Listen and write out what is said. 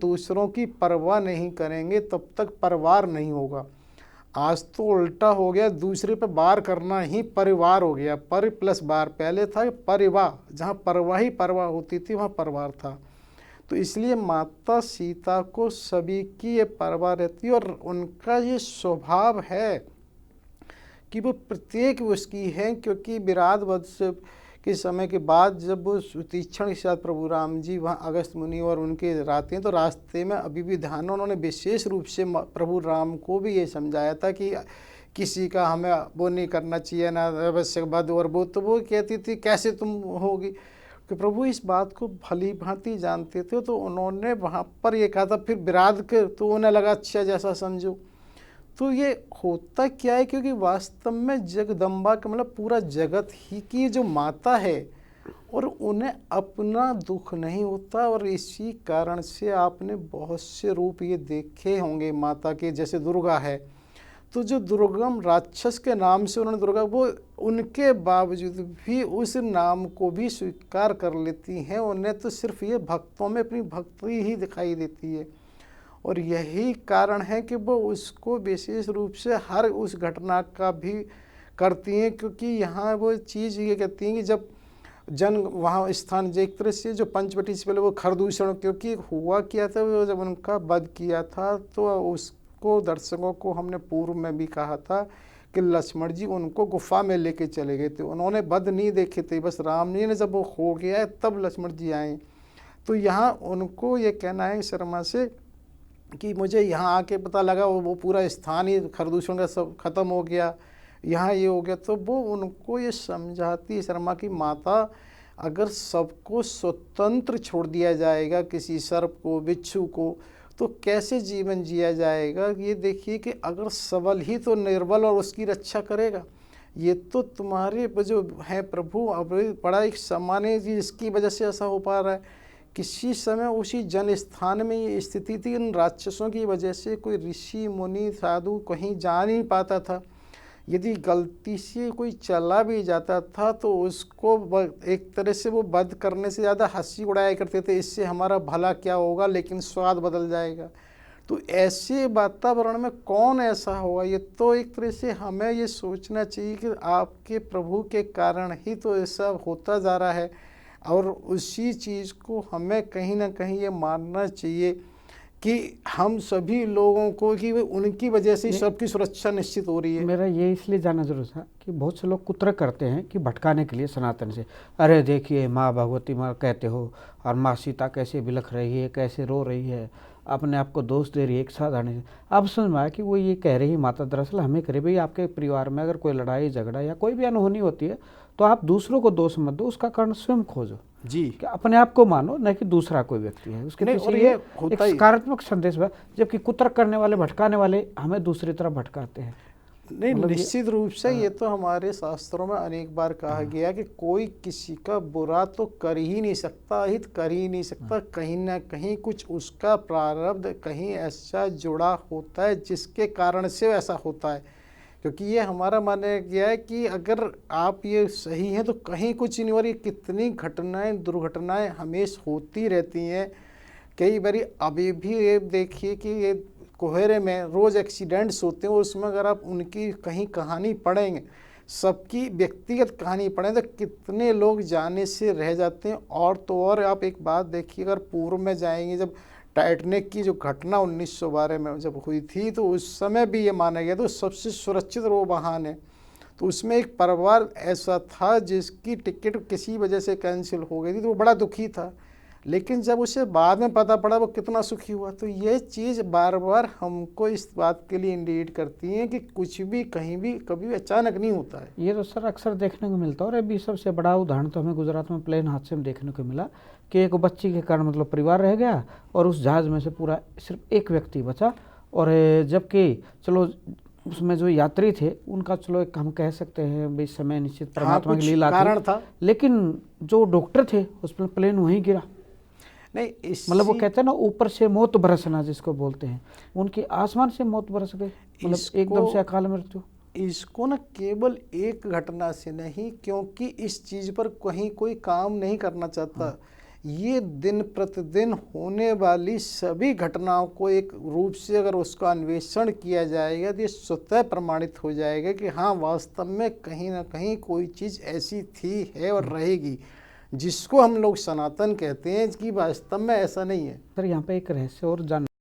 दूसरों की परवाह नहीं करेंगे तब तक परिवार नहीं होगा। आज तो उल्टा हो गया, दूसरे पे वार करना ही परिवार हो गया। पर प्लस वार, पहले था परिवार, जहाँ परवाह ही परवाह होती थी वहाँ परिवार था। तो इसलिए माता सीता को सभी की ये परवाह रहती है, और उनका ये स्वभाव है कि वो प्रत्येक उसकी है। क्योंकि विराट वध के समय के बाद जब वो तीक्षण के साथ प्रभु राम जी वहाँ अगस्त मुनि और उनके रास्ते हैं, तो रास्ते में अभी भी ध्यान, उन्होंने विशेष रूप से प्रभु राम को भी ये समझाया था कि किसी का हमें वो नहीं करना चाहिए ना आवश्यक वध। और वो तो वो कहती थी कैसे तुम होगी, कि प्रभु इस बात को भली भांति जानते थे। तो उन्होंने वहाँ पर ये कहा था, फिर विराट के तो उन्हें लगा अच्छा जैसा समझो। तो ये होता क्या है, क्योंकि वास्तव में जगदम्बा का मतलब पूरा जगत ही की जो माता है, और उन्हें अपना दुख नहीं होता। और इसी कारण से आपने बहुत से रूप ये देखे होंगे माता के, जैसे दुर्गा है, तो जो दुर्गम राक्षस के नाम से उन्होंने दुर्गा, वो उनके बावजूद भी उस नाम को भी स्वीकार कर लेती हैं। उन्हें तो सिर्फ ये भक्तों में अपनी भक्ति ही दिखाई देती है, और यही कारण है कि वो उसको विशेष रूप से हर उस घटना का भी करती हैं। क्योंकि यहाँ वो चीज़ ये कहती हैं कि जब जन वहाँ स्थान एक तरह से जो पंचवटी से पहले वो खरदूषण, क्योंकि हुआ क्या था, वो जब उनका वध किया था तो उसको दर्शकों को हमने पूर्व में भी कहा था कि लक्ष्मण जी उनको गुफा में लेके चले गए थे। उन्होंने वध नहीं देखे थे, बस राम जी ने जब वो हो गया तब लक्ष्मण जी आए। तो यहाँ उनको ये कहना है शर्मा से कि मुझे यहाँ आके पता लगा वो पूरा स्थान ही खरदूषण का सब खत्म हो गया, यहाँ ये हो गया। तो वो उनको ये समझाती है शर्मा की माता, अगर सबको स्वतंत्र छोड़ दिया जाएगा, किसी सर्प को बिच्छू को, तो कैसे जीवन जिया जाएगा। ये देखिए कि अगर सबल ही तो निर्बल और उसकी रक्षा करेगा, ये तो तुम्हारे जो है प्रभु अब बड़ा एक सामान्य जिसकी वजह से ऐसा हो पा रहा है। किसी समय उसी जन स्थान में ये स्थिति थी, इन राक्षसों की वजह से कोई ऋषि मुनि साधु कहीं जा नहीं पाता था। यदि गलती से कोई चला भी जाता था तो उसको एक तरह से वो वध करने से ज़्यादा हंसी उड़ाया करते थे, इससे हमारा भला क्या होगा, लेकिन स्वाद बदल जाएगा। तो ऐसे वातावरण में कौन ऐसा होगा। ये तो एक तरह से हमें ये सोचना चाहिए कि आपके प्रभु के कारण ही तो ऐसा होता जा रहा है, और उसी चीज़ को हमें कहीं ना कहीं ये मानना चाहिए कि हम सभी लोगों को कि उनकी वजह से सबकी सुरक्षा निश्चित हो रही है। मेरा ये इसलिए जानना जरूर था कि बहुत से लोग कुतर्क करते हैं कि भटकाने के लिए सनातन से, अरे देखिए माँ भगवती माँ कहते हो, और माँ सीता कैसे बिलख रही है, कैसे रो रही है, अपने आप को दोष दे रही है एक साधारण से। अब समझ में आया कि वो ये कह रही माता दरअसल हमें करे भाई, आपके परिवार में अगर कोई लड़ाई झगड़ा या कोई भी अनहोनी होती है तो आप दूसरों को दोष मत दो, उसका कारण स्वयं खोजो जी, कि अपने आप को मानो, न कि दूसरा कोई व्यक्ति है उसके पीछे। ये एक सकारात्मक संदेश है, जबकि कुतर्क करने वाले भटकाने वाले हमें दूसरी तरफ भटकाते हैं। नहीं, निश्चित रूप से ये तो हमारे शास्त्रों में अनेक बार कहा गया कि कोई किसी का बुरा तो कर ही नहीं सकता, हित कर ही नहीं सकता। कहीं ना कहीं कुछ उसका प्रारब्ध कहीं ऐसा जुड़ा होता है जिसके कारण से ऐसा होता है। क्योंकि ये हमारा मानना गया है कि अगर आप ये सही हैं तो कहीं कुछ नहीं हो रही। कितनी घटनाएं दुर्घटनाएं हमेशा होती रहती हैं। कई बार अभी भी ये देखिए कि ये कोहरे में रोज़ एक्सीडेंट्स होते हैं, उसमें अगर आप उनकी कहीं कहानी पढ़ेंगे, सबकी व्यक्तिगत कहानी पढ़ें, तो कितने लोग जाने से रह जाते हैं। और तो और आप एक बात देखिए, अगर पूर्व में जाएंगे, जब टाइटैनिक की जो घटना 1912 में जब हुई थी, तो उस समय भी ये माना गया तो सबसे सुरक्षित वो वाहन है। तो उसमें एक परिवार ऐसा था जिसकी टिकट किसी वजह से कैंसिल हो गई थी, तो वो बड़ा दुखी था। लेकिन जब उसे बाद में पता पड़ा वो कितना सुखी हुआ। तो ये चीज़ बार बार हमको इस बात के लिए इंडिकेट करती है कि कुछ भी कहीं भी कभी अचानक नहीं होता है। ये तो सर अक्सर देखने को मिलता है। और अभी सबसे बड़ा उदाहरण तो हमें गुजरात में प्लेन हादसे में देखने को मिला कि एक बच्ची के कारण मतलब परिवार रह गया, और उस जहाज़ में से पूरा सिर्फ एक व्यक्ति बचा। और जबकि चलो उसमें जो यात्री थे उनका चलो एक हम कह सकते हैं भाई समय निश्चित परमात्मा की लीला कारण था, लेकिन जो डॉक्टर थे उसमें प्लेन वहीं गिरा। नहीं, मतलब वो कहते हैं ना ऊपर से मौत बरसना जिसको बोलते हैं, उनकी आसमान से मौत बरस गई, मतलब एकदम से अकाल मृत्यु। इसको ना केवल एक घटना से नहीं, क्योंकि इस चीज़ पर कहीं कोई काम नहीं करना चाहता। ये दिन प्रतिदिन होने वाली सभी घटनाओं को एक रूप से अगर उसका अन्वेषण किया जाएगा तो ये स्वतः प्रमाणित हो जाएगा कि हाँ, वास्तव में कहीं ना कहीं कोई चीज़ ऐसी थी, है और रहेगी, जिसको हम लोग सनातन कहते हैं, कि वास्तव में ऐसा नहीं है। सर यहाँ पे एक रहस्य और जान